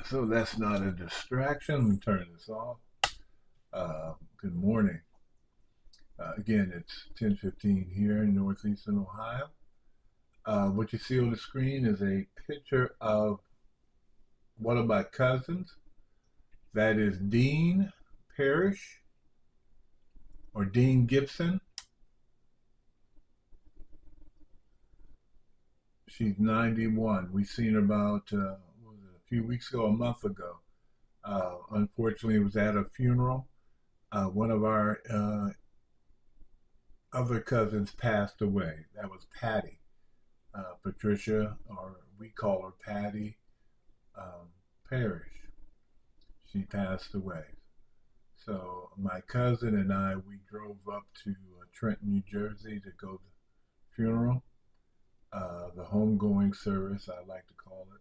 So that's not a distraction. Let me turn this off. Good morning. Again, it's 10:15 here in northeastern Ohio. What you see on the screen is a picture of one of my cousins. That is Dean Parrish or Dean Gibson. She's 91. We seen her about what was it, a few weeks ago, a month ago. Unfortunately, it was at a funeral. One of our other cousins passed away. That was Patty. Patricia, or we call her Patty um, Parrish. She passed away. So my cousin and I, we drove up to Trenton, New Jersey to go to the funeral, the homegoing service, I like to call it.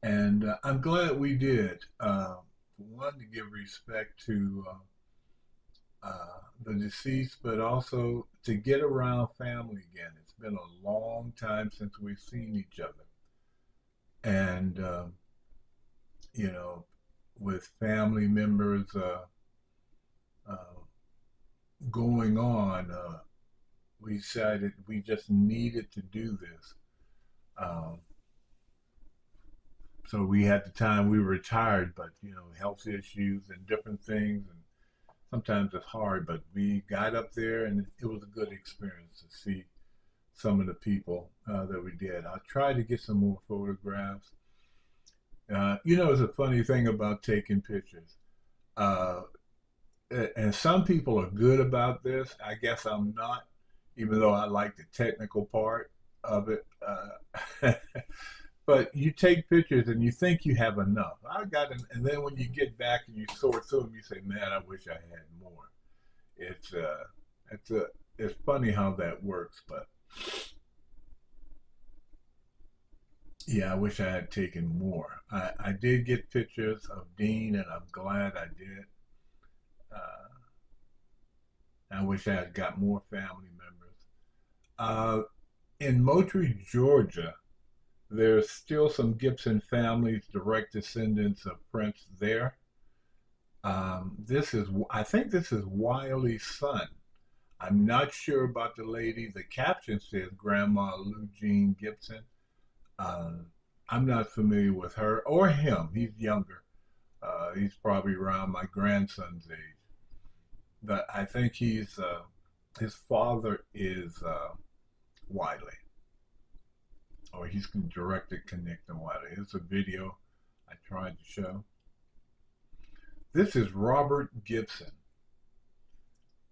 And I'm glad we did. One, to give respect to the deceased, but also to get around family again. It's been a long time since we've seen each other. And, you know, with family members uh, going on, we decided we just needed to do this. Um, so we had the time we were retired, but health issues and different things, and sometimes it's hard. But we got up there, and it was a good experience to see some of the people that we did. I tried to get some more photographs. It's a funny thing about taking pictures. Uh, and some people are good about this. I guess I'm not, even though I like the technical part of it. But you take pictures and you think you have enough. I got, and then when you get back and you sort through them, you say, "Man, I wish I had more." It's it's a it's funny how that works, but yeah, I wish I had taken more. I did get pictures of Dean, and I'm glad I did. Uh, I wish I had got more family members. Uh, in Moultrie, Georgia, there's still some Gibson families, direct descendants of Prince there. I think this is Wiley's son. I'm not sure about the lady. The caption says Grandma Lou Jean Gibson. Um, I'm not familiar with her or him. He's younger. He's probably around my grandson's age. But I think his father is Wiley, or he's directed connecting Wiley. It's a video I tried to show. This is Robert Gibson,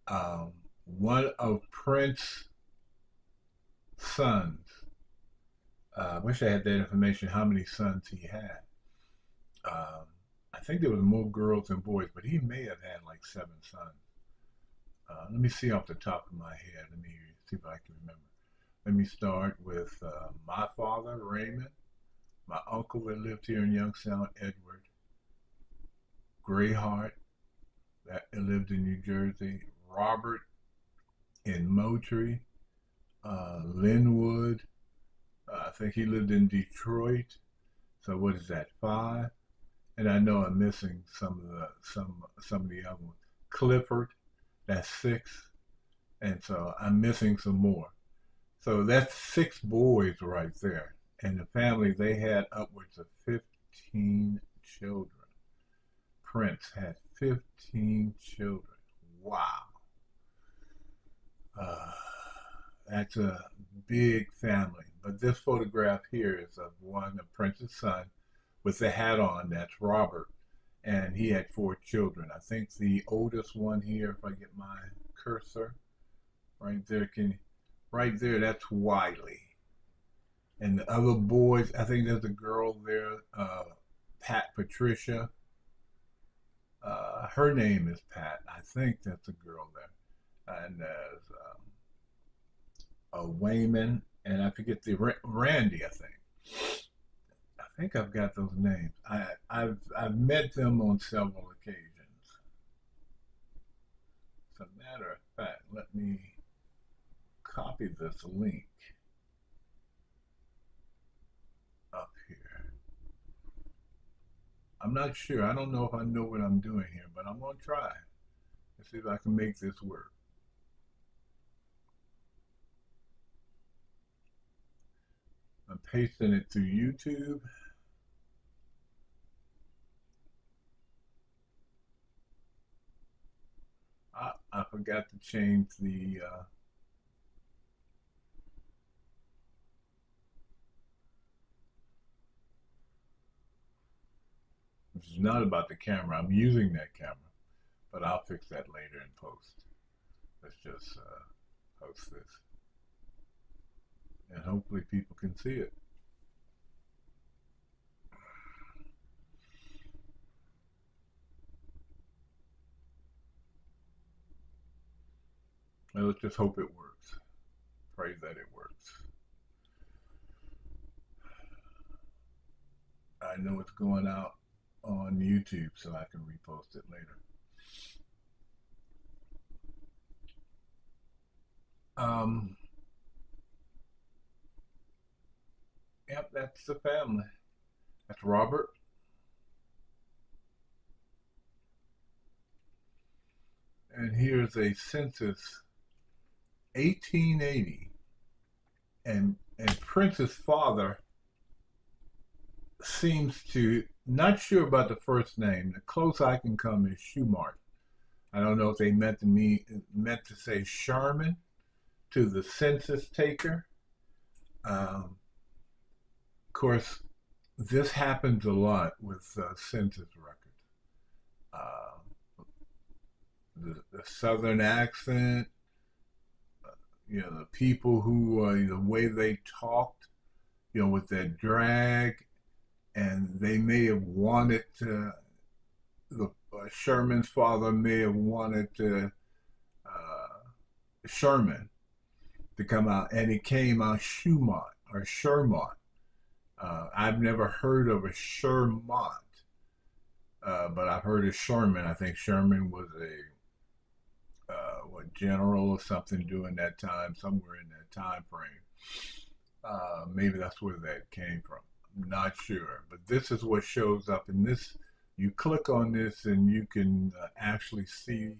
um, one of Prince's sons. I wish I had that information, how many sons he had. Um, I think there was more girls than boys, but he may have had like 7 sons. Let me see off the top of my head. Let me see if I can remember. Let me start with my father, Raymond, my uncle that lived here in Youngstown, Edward, Grayheart, that lived in New Jersey, Robert in Moultrie, Linwood. I think he lived in Detroit. So what is that? 5. And I know I'm missing some of the other ones. Clifford, that's 6. And so I'm missing some more. So that's 6 boys right there. And the family, they had upwards of 15 children. Prince had 15 children. Wow. Uh, that's a big family. But this photograph here is of one of Prince's son with the hat on. That's Robert. And he had 4 children. I think the oldest one here, if I get my cursor right there, right there, that's Wiley. And the other boys, I think there's a girl there, Pat Patricia. Her name is Pat. I think that's a girl there. And there's a Wayman, and I forget the Randy. I think I've got those names. I've met them on several occasions. As a matter of fact, let me copy this link I'm not sure. I don't know if I know what I'm doing here, but I'm going to try. Let's see if I can make this work. I'm pasting it through YouTube. I forgot to change the this is not about the camera. I'm using that camera, but I'll fix that later in post. Let's just post this, and hopefully people can see it. Well, let's just hope it works. Pray that it works. I know it's going out on YouTube, so I can repost it later. Um, yep, that's the family. That's Robert. And here's a census 1880. And Prince's father seems to, not sure about the first name. The close I can come is Shermart. I don't know if they meant to say Sherman to the census taker. Of course, this happens a lot with census records. Uh, the southern accent, the people who, the way they talked, with that drag, and they may have wanted to, the Sherman's father may have wanted Sherman to come out, and it came out Shermart or Shermart. I've never heard of a Shermont, but I've heard of Sherman. I think Sherman was a general or something during that time, somewhere in that time frame. Maybe that's where that came from. I'm not sure, but this is what shows up in this. You click on this, and you can actually see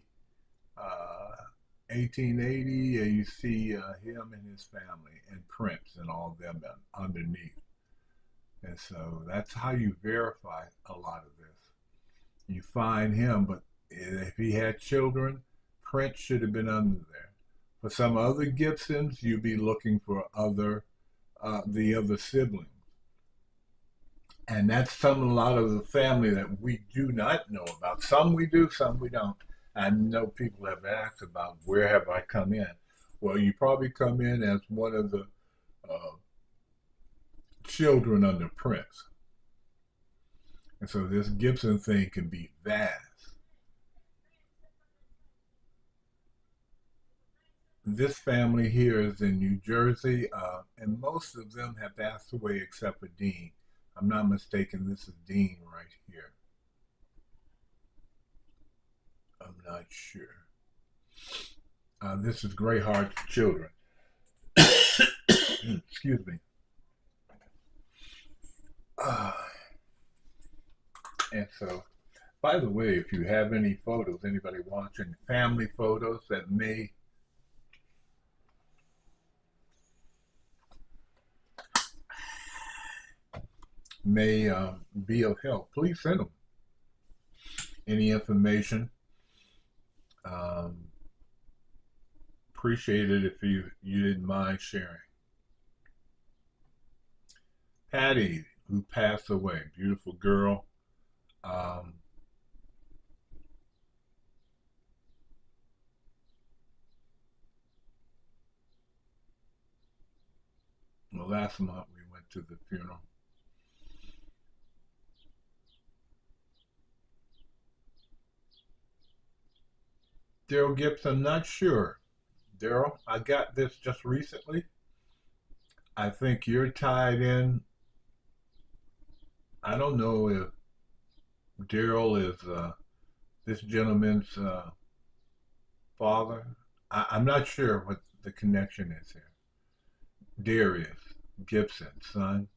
1880, and you see him and his family, and Prince and all of them underneath. And so that's how you verify a lot of this. You find him, but if he had children, Prince should have been under there. For some other Gibsons, you'd be looking for the other siblings. And that's a lot of the family that we do not know about. Some we do, some we don't. I know people have asked about where have I come in. Well, you probably come in as one of the uh, children under Prince. And so this Gibson thing can be vast. This family here is in New Jersey, and most of them have passed away except for Dean. I'm not mistaken, this is Dean right here. I'm not sure. This is Greyheart's children. Excuse me. Uh, and so, by the way, if you have any photos, anybody watching, family photos that may be of help, please send them. Any information. Um, Appreciate it if you didn't mind sharing. Patty, who passed away, beautiful girl. Um, well, last month we went to the funeral. Daryl Gibson, not sure. Daryl, I got this just recently. I think you're tied in. I don't know if Daryl is this gentleman's father. I'm not sure what the connection is here. Darius Gibson, son.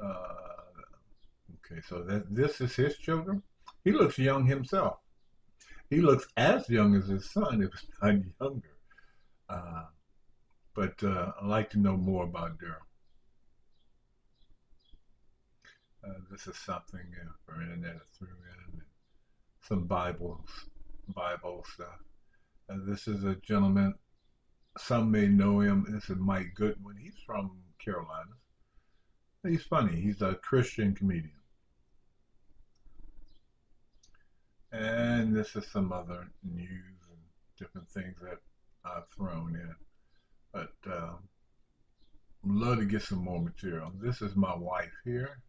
Uh, Okay, so this is his children. He looks young himself. He looks as young as his son, if not younger. Uh, but I'd like to know more about Daryl. This is something for internet I threw in. Some Bible stuff. This is a gentleman. Some may know him. This is Mike Goodwin. He's from Carolina. He's funny. He's a Christian comedian. And this is some other news and different things that I've thrown in. But love to get some more material. This is my wife here.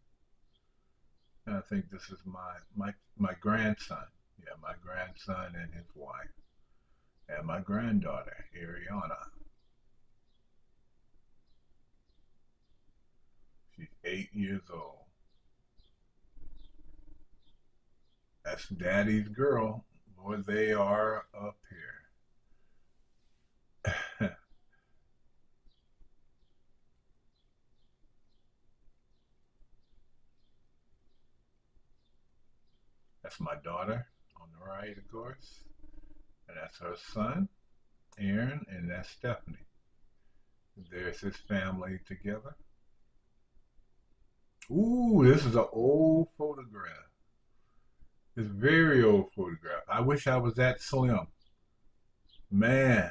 And I think this is my grandson. Yeah, my grandson and his wife. And my granddaughter, Ariana. She's 8 years old. That's Daddy's girl. Boy, they are up here. That's my daughter on the right, of course. And that's her son, Aaron, and that's Stephanie. There's his family together. Ooh, this is an old photograph. It's a very old photograph. I wish I was that slim. Man.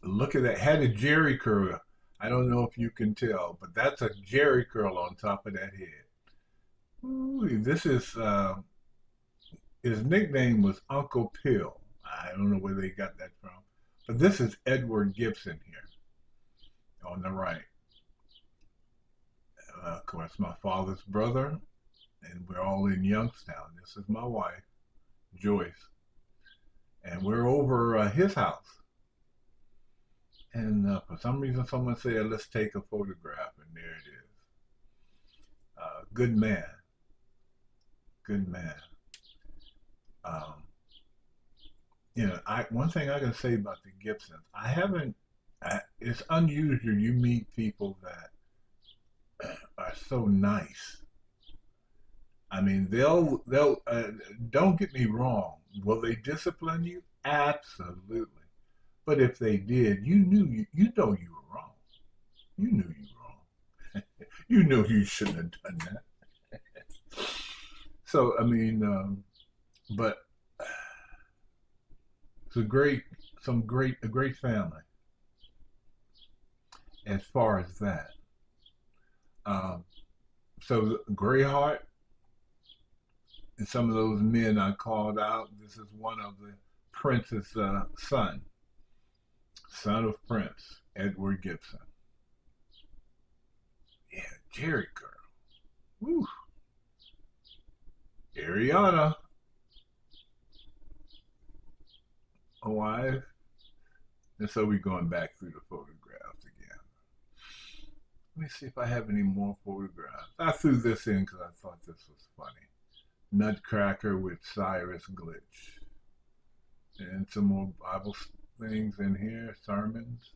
Look at that. Had a Jerry curl. I don't know if you can tell, but that's a Jerry curl on top of that head. Ooh, this is his nickname was Uncle Pill. I don't know where they got that from, but this is Edward Gibson here on the right. Of course, my father's brother, and we're all in Youngstown. This is my wife, Joyce, and we're over his house. And for some reason, someone said, "Let's take a photograph," and there it is. Good man, good man. Um, one thing I can say about the Gibsons, I haven't. It's unusual you meet people that are so nice. I mean, they'll don't get me wrong. Will they discipline you? Absolutely. But if they did, you know you were wrong. You knew you were wrong. You know you shouldn't have done that. So I mean, but it's a great family as far as that. Um, so Greyheart and some of those men I called out. This is one of the Prince's son of Prince, Edward Gibson. Yeah, Jerry girl. Woo. Ariana, a wife. And so we're going back through the photographs again. Let me see if I have any more photographs. I threw this in because I thought this was funny. Nutcracker with Cyrus Glitch. And some more Bible things in here, sermons.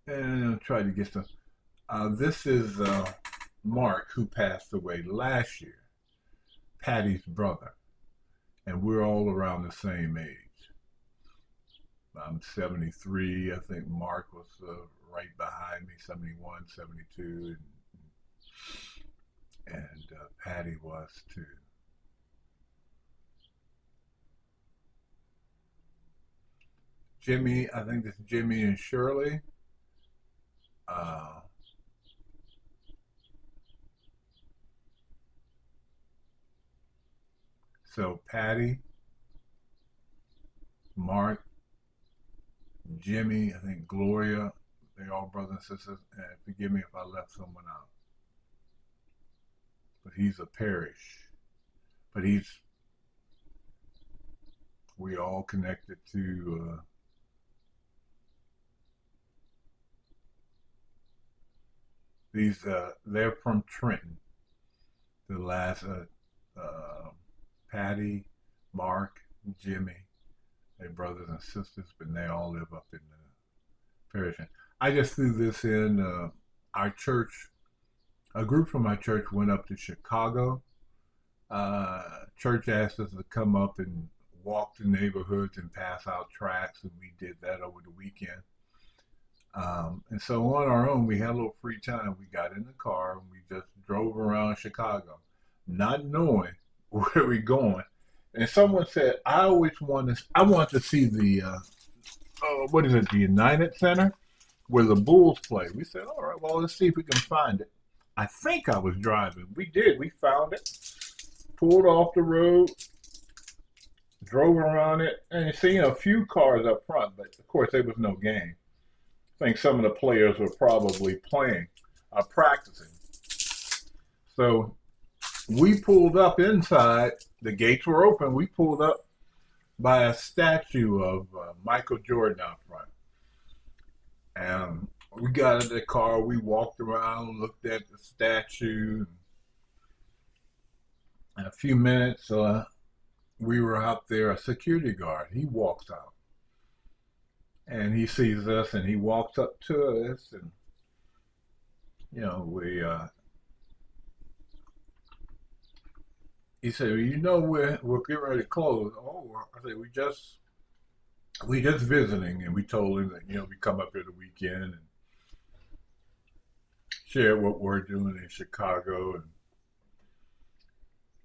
And I'll try to get some. This is Mark, who passed away last year, Patty's brother. And we're all around the same age. I'm 73. I think Mark was right behind me, 71, 72. And Patty was too. Jimmy, I think it's Jimmy and Shirley. Uh, so Patty, Mark, Jimmy, I think Gloria, they're all brothers and sisters. And forgive me if I left someone out. But he's a parish. But we all connected to these. They're from Trenton. The last Patty, Mark, Jimmy, their brothers and sisters, but they all live up in the parish. I just threw this in. Our church, a group from my church went up to Chicago. Church asked us to come up and walk the neighborhoods and pass out tracts, and we did that over the weekend. And so on our own, we had a little free time. We got in the car and we just drove around Chicago, not knowing where we're going. And someone said, I want to see the, what is it, the United Center where the Bulls play. We said, all right, well, let's see if we can find it. I think I was driving. We did. We found it, pulled off the road, drove around it, and you see a few cars up front, but of course there was no game. I think some of the players were probably playing, practicing. So we pulled up inside. The gates were open. We pulled up by a statue of Michael Jordan out front. And we got in the car. We walked around, looked at the statue. In a few minutes, we were out there. A security guard, he walks out. And he sees us and he walks up to us. And, he said, well, we're getting ready to close. Oh, I said, we just visiting. And we told him that, we come up here the weekend and share what we're doing in Chicago. And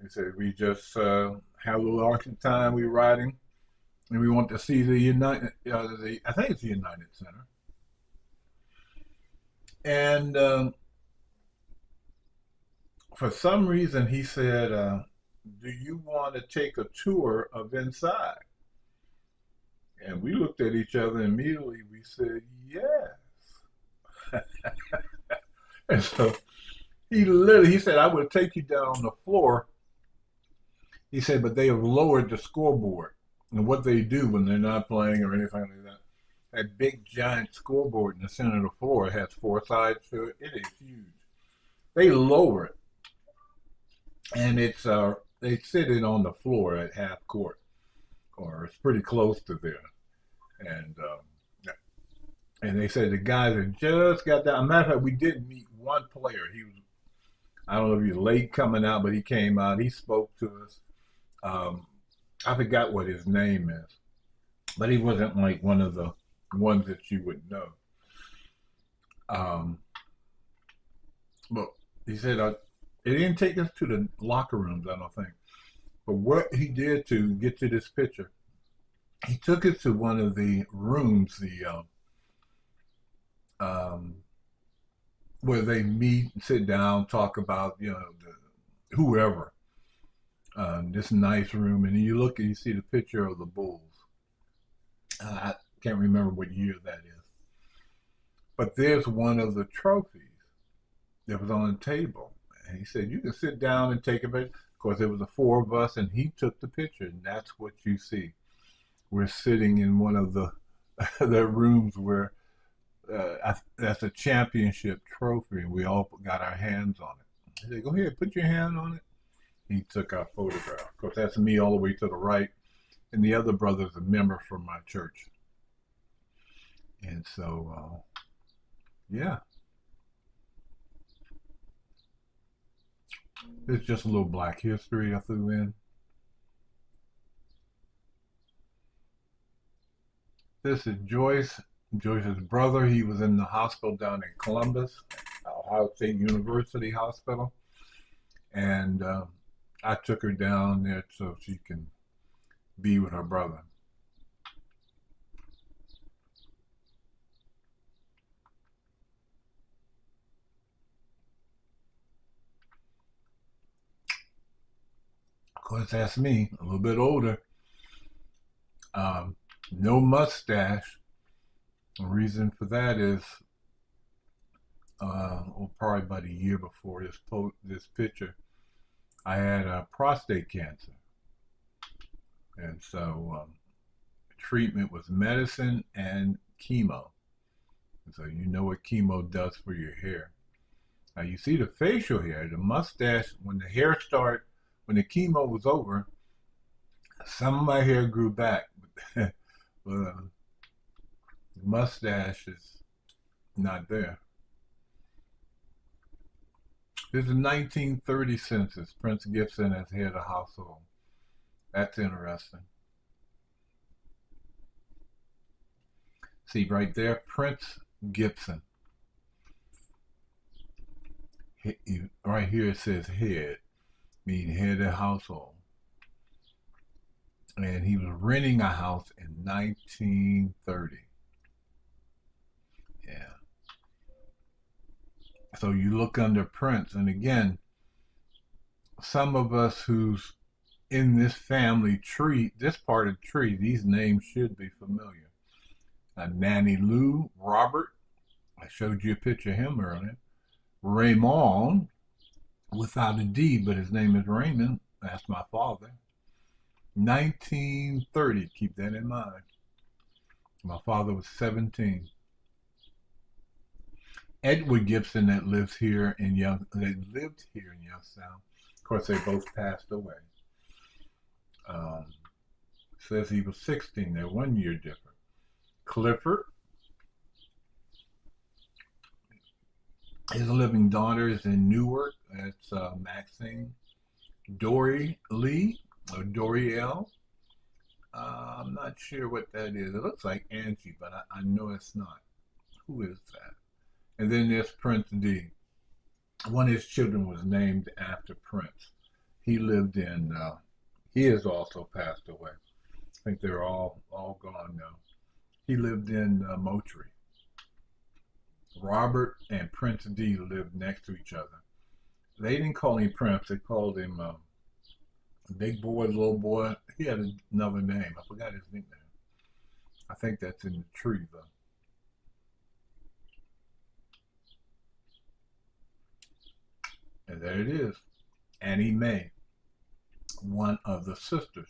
he said, we just have a little auction time. We're riding. And we want to see the I think it's the United Center. And for some reason, he said, do you want to take a tour of inside? And we looked at each other and immediately we said, yes. And so he said, I would take you down on the floor. He said, but they have lowered the scoreboard. And what they do when they're not playing or anything like that big giant scoreboard in the center of the floor, it has four sides to it. It is huge. They lower it. And it's they sit it on the floor at half court, or it's pretty close to there. And they said the guys had just got down. As a matter of fact, we did meet one player. He was, I don't know if he was late coming out, but he came out. He spoke to us. I forgot what his name is, but he wasn't like one of the ones that you would know. But he said it didn't take us to the locker rooms, I don't think. But what he did to get to this picture, he took us to one of the rooms, where they meet, sit down, talk about whoever. This nice room, and you look and you see the picture of the Bulls. I can't remember what year that is, but there's one of the trophies that was on the table, and he said you can sit down and take a picture. Of course, there was the four of us, and he took the picture, and that's what you see. We're sitting in one of the the rooms where that's a championship trophy, and we all got our hands on it. He said, "Go ahead, put your hand on it." He took our photograph. Of course, that's me all the way to the right. And the other brother's a member from my church. And so, yeah. It's just a little Black history I threw in. This is Joyce's brother. He was in the hospital down in Columbus, Ohio State University Hospital. And I took her down there so she can be with her brother. Of course, that's me, a little bit older. No mustache. The reason for that is, probably about a year before this picture, I had prostate cancer. And so treatment was medicine and chemo. And so you know what chemo does for your hair. Now you see the facial hair, the mustache, when the chemo was over, Some of my hair grew back, but the mustache is not there. This is a 1930 census. Prince Gibson as head of household. That's interesting. See right there, Prince Gibson. Right here it says head, meaning head of household. And he was renting a house in 1930. Yeah. So you look under Prince, and again, some of us who's in this family tree, this part of the tree, these names should be familiar. Nannie Lue Robert, I showed you a picture of him earlier. Raymond, without a D, but his name is Raymond. That's my father. 1930, keep that in mind. My father was 17. Edward Gibson that lived here in Youngstown. Of course, they both passed away. Says he was 16. They're 1 year different. Clifford, his living daughter is in Newark. That's Maxine. Dory Lee, or Dory L. I'm not sure what that is. It looks like Angie, but I know it's not. Who is that? And then there's Prince D. One of his children was named after Prince. He lived in, he has also passed away. I think they're all gone now. He lived in Moultrie. Robert and Prince D lived next to each other. They didn't call him Prince. They called him Big Boy, Little Boy. He had another name. I forgot his nickname. I think that's in the tree, though. And there it is. Annie Mae, one of the sisters.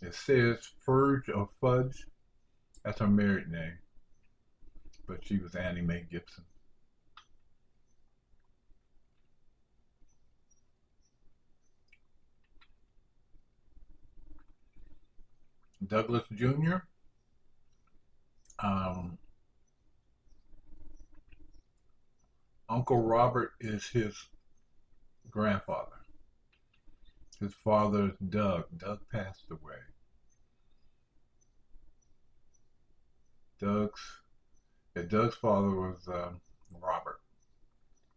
It says Fudge or Fudge. That's her married name. But she was Annie Mae Gibson. Douglas Jr. Uncle Robert is his grandfather. His father is Doug. Doug passed away. Doug's father was Robert.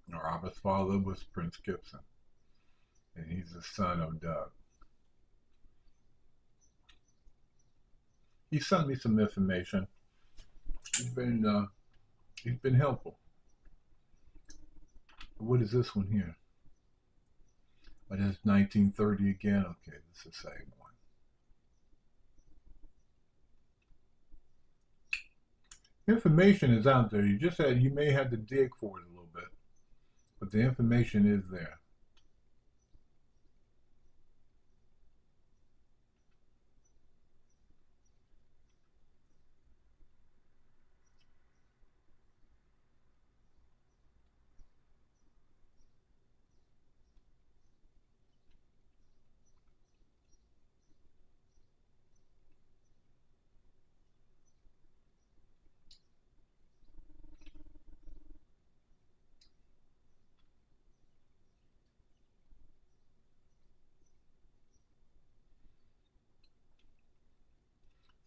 And Robert's father was Prince Gibson. And he's the son of Doug. He sent me some information. He's been helpful. What is this one here? But it's 1930 again. Okay, this is the same one. Information is out there. You may have to dig for it a little bit, but the information is there.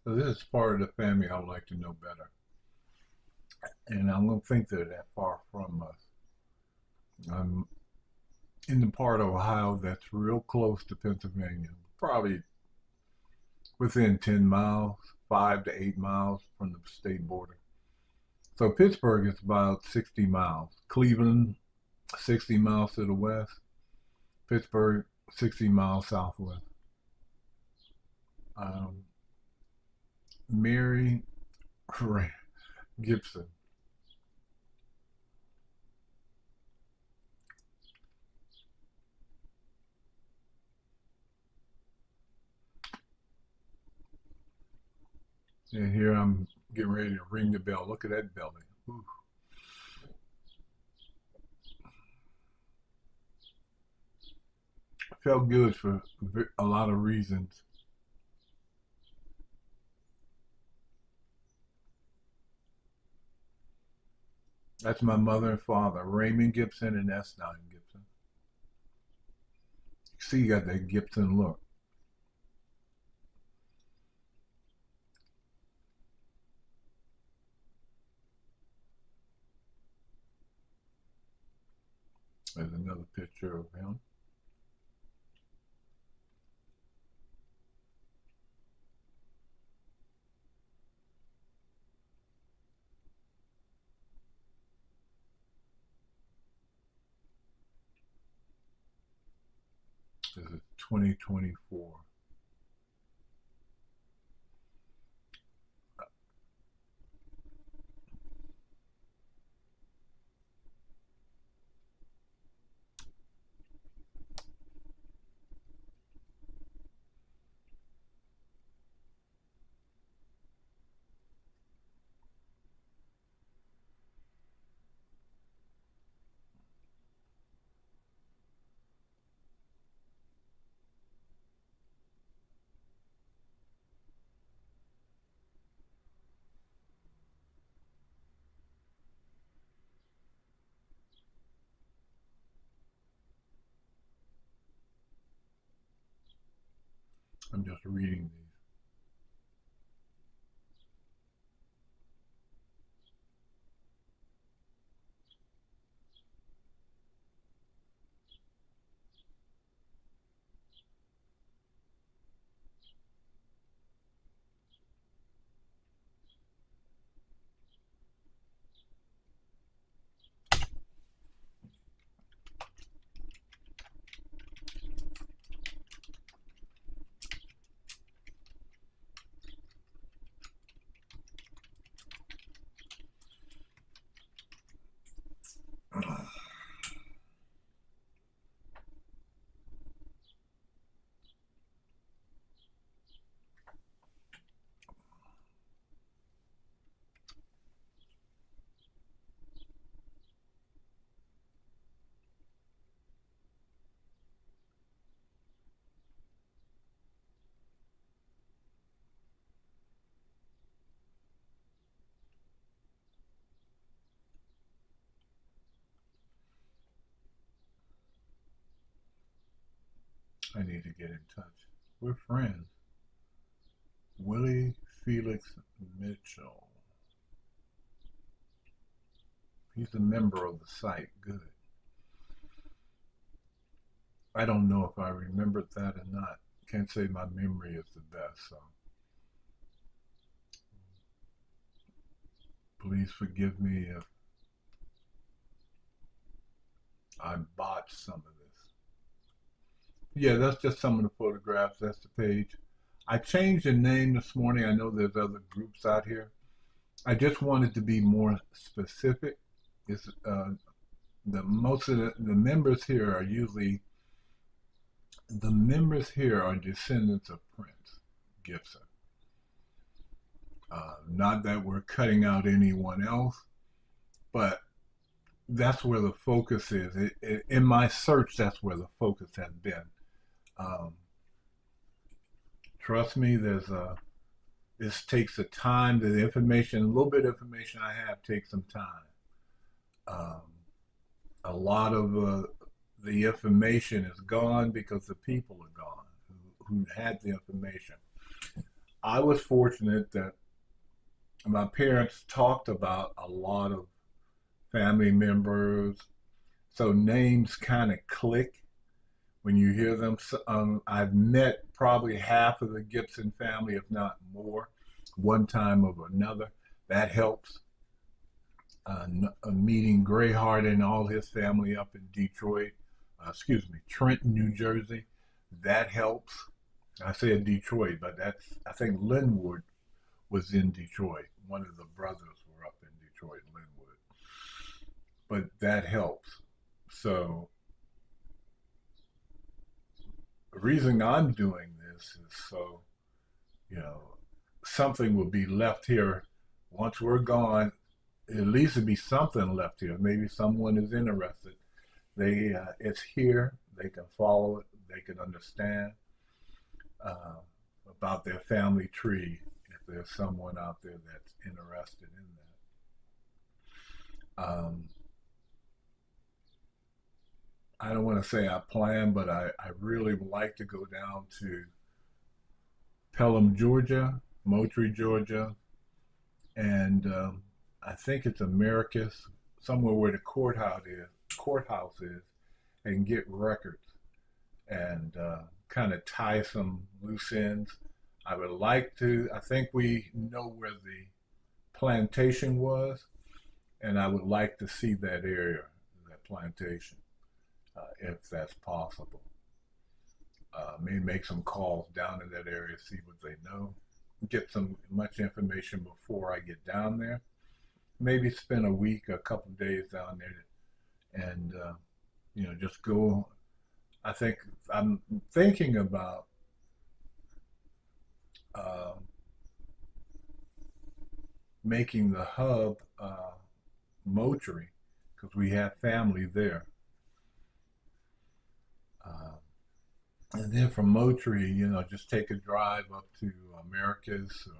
So this is part of the family I'd like to know better. And I don't think they're that far from us. I'm in the part of Ohio that's real close to Pennsylvania, probably within 10 miles, 5 to 8 miles from the state border. So Pittsburgh is about 60 miles. Cleveland, 60 miles to the west. Pittsburgh, 60 miles southwest. Mary Gibson. And here I'm getting ready to ring the bell. Look at that belly. Ooh. felt good for a lot of reasons. That's my mother and father, Raymond Gibson and S9 Gibson. See, you got that Gibson look. There's another picture of him. This is 2024. I'm just reading these. I need to get in touch. We're friends. Willie Felix Mitchell. He's a member of the site. Good. I don't know if I remembered that or not. Can't say my memory is the best, so please forgive me if I botched some of this. Yeah, that's just some of the photographs. That's the page. I changed the name this morning. I know there's other groups out here. I just wanted to be more specific. It's the most of the members here are usually the members here are descendants of Prince Gibson. Not that we're cutting out anyone else, but that's where the focus is. In my search, that's where the focus has been. Um, Trust me, this takes a time. The information, a little bit of information I have takes some time. Um, a lot of the information is gone because the people are gone who had the information. I was fortunate that my parents talked about a lot of family members, so names kind of click when you hear them. I've met probably half of the Gibson family, if not more, one time or another. That helps. Meeting Grayhart and all his family up in Detroit, Trenton, New Jersey. That helps. I said Detroit, but I think Linwood was in Detroit. One of the brothers were up in Detroit, Linwood. But that helps. So the reason I'm doing this is so, you know, something will be left here once we're gone. At least it'd be something left here. Maybe someone is interested. It's here. They can follow it. they could understand uh, about their family tree if there's someone out there that's interested in that. I don't want to say I plan, but I really would like to go down to Pelham, Georgia, Moultrie, Georgia, and I think it's Americus, somewhere where the courthouse is, and get records and kind of tie some loose ends. I would like to. I think we know where the plantation was, and I would like to see that area, that plantation, if that's possible. Maybe make some calls down in that area, see what they know, get some much information before I get down there. Maybe spend a week, a couple of days down there, and just go. I think I'm thinking about uh, making the hub Moultrie because we have family there. Uh, and then from Moultrie, just take a drive up to Americus or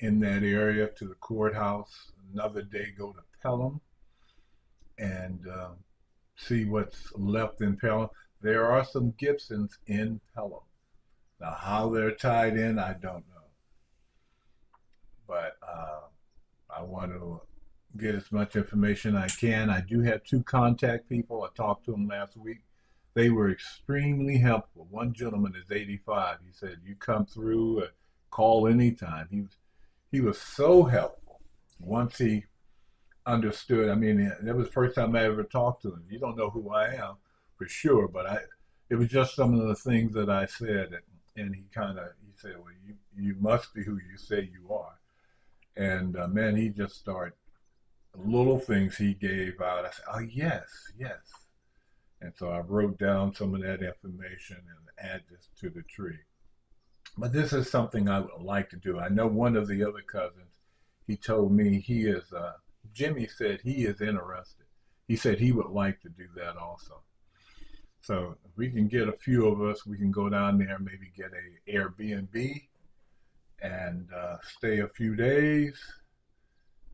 in that area to the courthouse. Another day, go to Pelham and see what's left in Pelham. There are some Gibsons in Pelham. Now, how they're tied in, I don't know. But I want to get as much information I can. I do have two contact people. I talked to them last week. They were extremely helpful. One gentleman is 85. He said, "You come through, call anytime." He was so helpful. Once he understood, I mean, that was the first time I ever talked to him. You don't know who I am for sure, but it was just some of the things that I said, and he said, "Well, you must be who you say you are." And man, he just started little things he gave out. I said, "Oh yes, yes." And so I wrote down some of that information and add this to the tree. But this is something I would like to do. I know one of the other cousins, he told me Jimmy said he is interested. He said he would like to do that also. So if we can get a few of us, we can go down there, maybe get a Airbnb and stay a few days,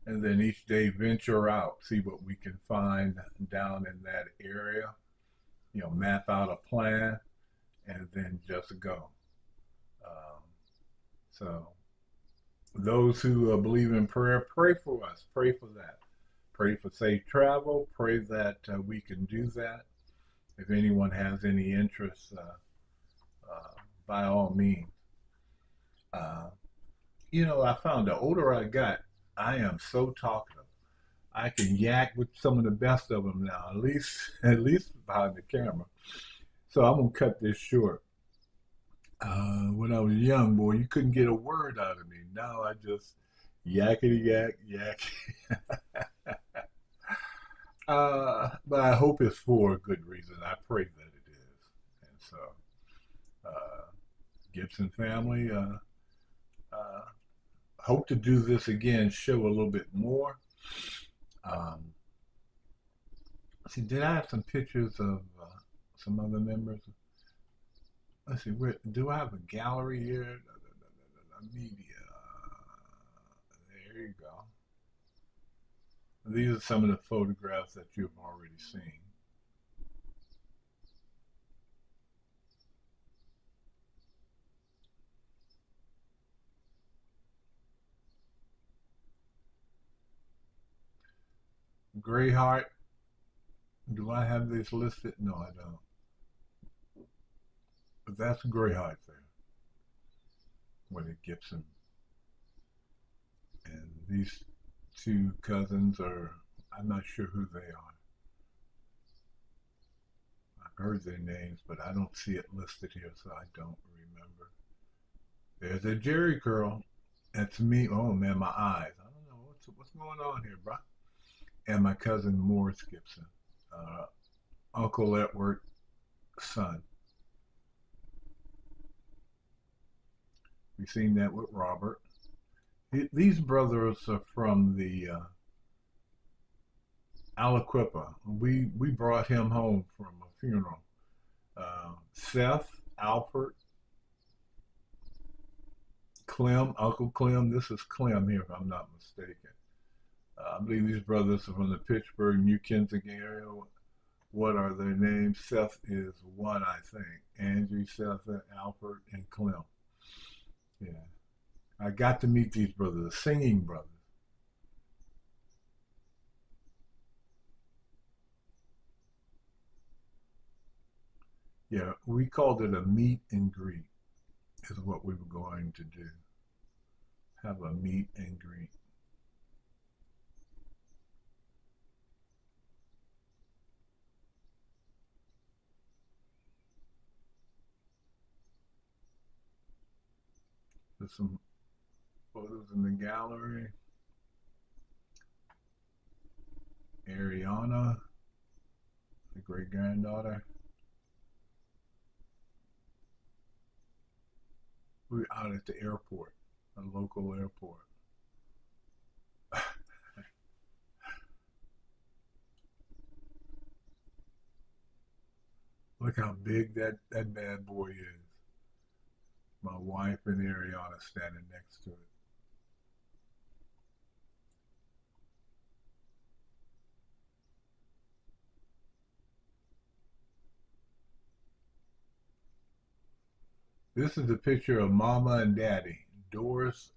and then each day venture out, see what we can find down in that area, map out a plan, and then just go. Um, so those who believe in prayer, pray for us, pray for that. Pray for safe travel, pray that we can do that. If anyone has any interest, by all means. Uh, I found the older I got, I am so talkative. I can yak with some of the best of them now, at least behind the camera. So I'm gonna cut this short. When I was young, boy, you couldn't get a word out of me. Now I just yakety yak yak. But I hope it's for a good reason. I pray that it is. And so, uh, Gibson family, uh, hope to do this again, show a little bit more. Um, see, did I have some pictures of some other members? Let's see, do I have a gallery here? Media. There you go. These are some of the photographs that you've already seen. Greyheart, do I have this listed? No, I don't. But that's Greyheart there, Willie Gibson. And these two cousins I'm not sure who they are. I've heard their names, but I don't see it listed here, so I don't remember. There's a Jerry girl. That's me. Oh man, my eyes. I don't know what's going on here, bro. And my cousin Morris Gibson, uh, Uncle Edward's son. We've seen that with Robert. These brothers are from the Aliquippa. We brought him home from a funeral Seth, Alfred, Clem, Uncle Clem. This is Clem here, if I'm not mistaken. I believe these brothers are from the Pittsburgh, New Kensington area. What are their names? Seth is one, I think. Andrew, Seth, Alfred, and Clem. Yeah. I got to meet these brothers, the singing brothers. Yeah, we called it a meet and greet, is what we were going to do. Have a meet and greet. There's some photos in the gallery. Ariana, the great granddaughter. We were out at the airport, a local airport. Look how big that bad boy is. My wife and Ariana standing next to it. This is a picture of Mama and Daddy, Doris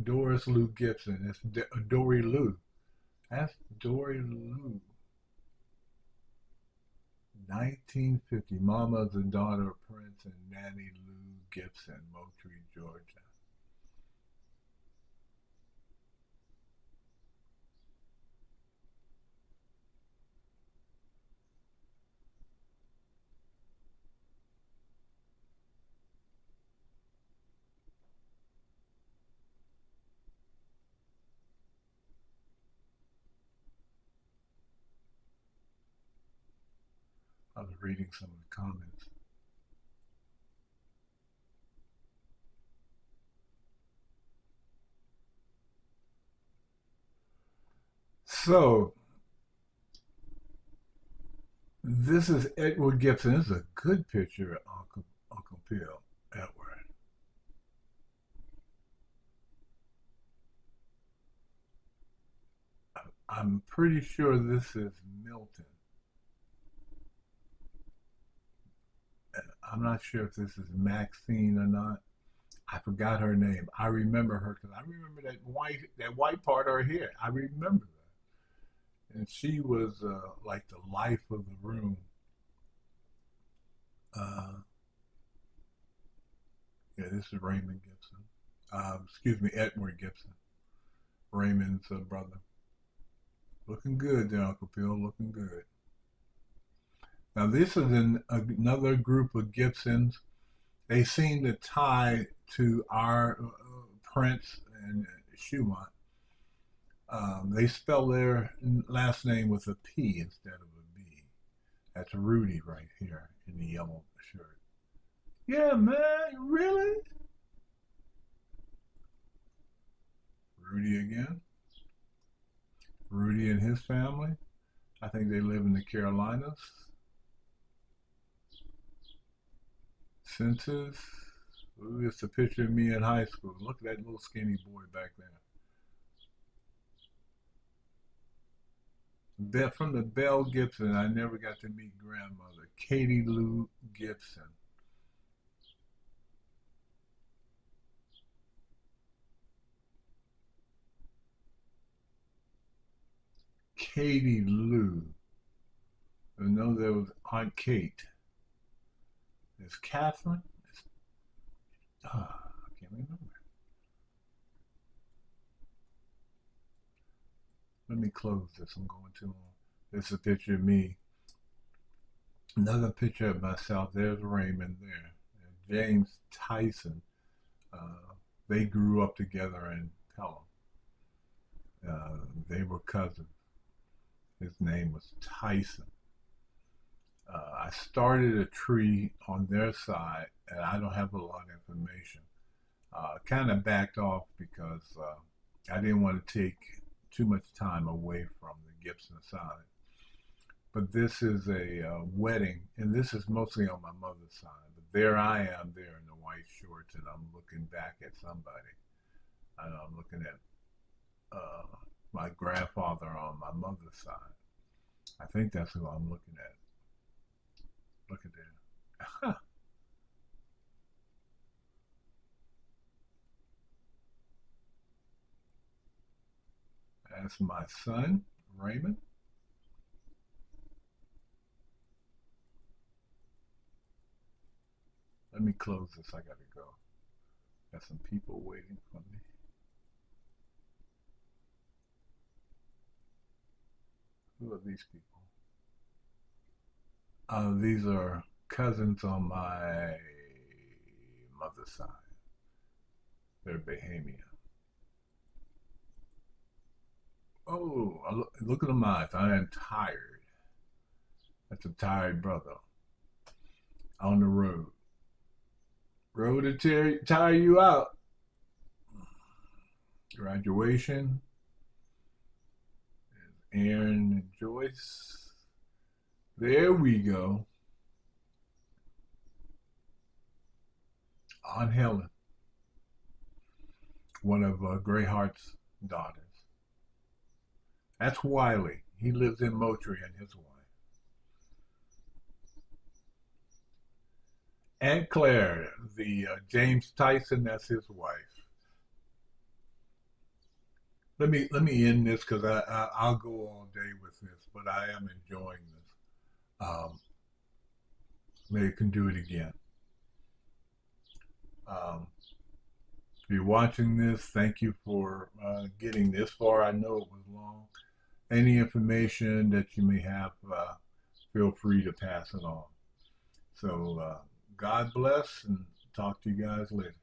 Doris Lue Gibson. It's Dory Lue. That's Dory Lue. 1950. Mama is the daughter of Prince and Nannie Lue Gibson, Moultrie, Georgia. I was reading some of the comments. So, this is Edward Gibson. This is a good picture of Uncle Bill, Edward. I'm pretty sure this is Milton. I'm not sure if this is Maxine or not. I forgot her name. I remember her because I remember that white part of her hair. I remember that, and she was like the life of the room. Uh, yeah, this is Raymond Gibson. Excuse me, Edward Gibson, Raymond's brother. Looking good there, Uncle Bill. Looking good. Now this is another group of Gibsons. They seem to tie to our Prince and Shermart. They spell their last name with a P instead of a B. That's Rudy right here in the yellow shirt. Yeah, man, really? Rudy again. Rudy and his family. I think they live in the Carolinas. Census. Ooh, it's a picture of me in high school. Look at that little skinny boy back there. From the Belle Gibson, I never got to meet grandmother, Katie Lue Gibson. Katie Lue. I know there was Aunt Kate. There's Catherine. I can't remember. Let me close this. I'm going too long. This is a picture of me. Another picture of myself. There's Raymond there. And James Tyson. Uh, they grew up together in Pelham. They were cousins. His name was Tyson. I started a tree on their side, and I don't have a lot of information. Kind of backed off because I didn't want to take too much time away from the Gibson side. But this is a wedding, and this is mostly on my mother's side. But there I am, there in the white shorts, and I'm looking back at somebody. And I'm looking at uh, my grandfather on my mother's side. I think that's who I'm looking at. Look at that. That's my son, Raymond. Let me close this. I gotta go. Got some people waiting for me. Who are these people? These are cousins on my mother's side. They're Bahamian. Oh, look at them eyes. I am tired. That's a tired brother on the road. Road to tire you out. Graduation. Aaron and Joyce. There we go. Aunt Helen, one of Greyheart's daughters. That's Wiley. He lives in Moultrie and his wife. Aunt Claire, the James Tyson, that's his wife. Let me end this because I'll go all day with this, but I am enjoying this. Maybe I can do it again. Um, if you're watching this, thank you for getting this far. I know it was long. Any information that you may have, feel free to pass it on. So God bless and talk to you guys later.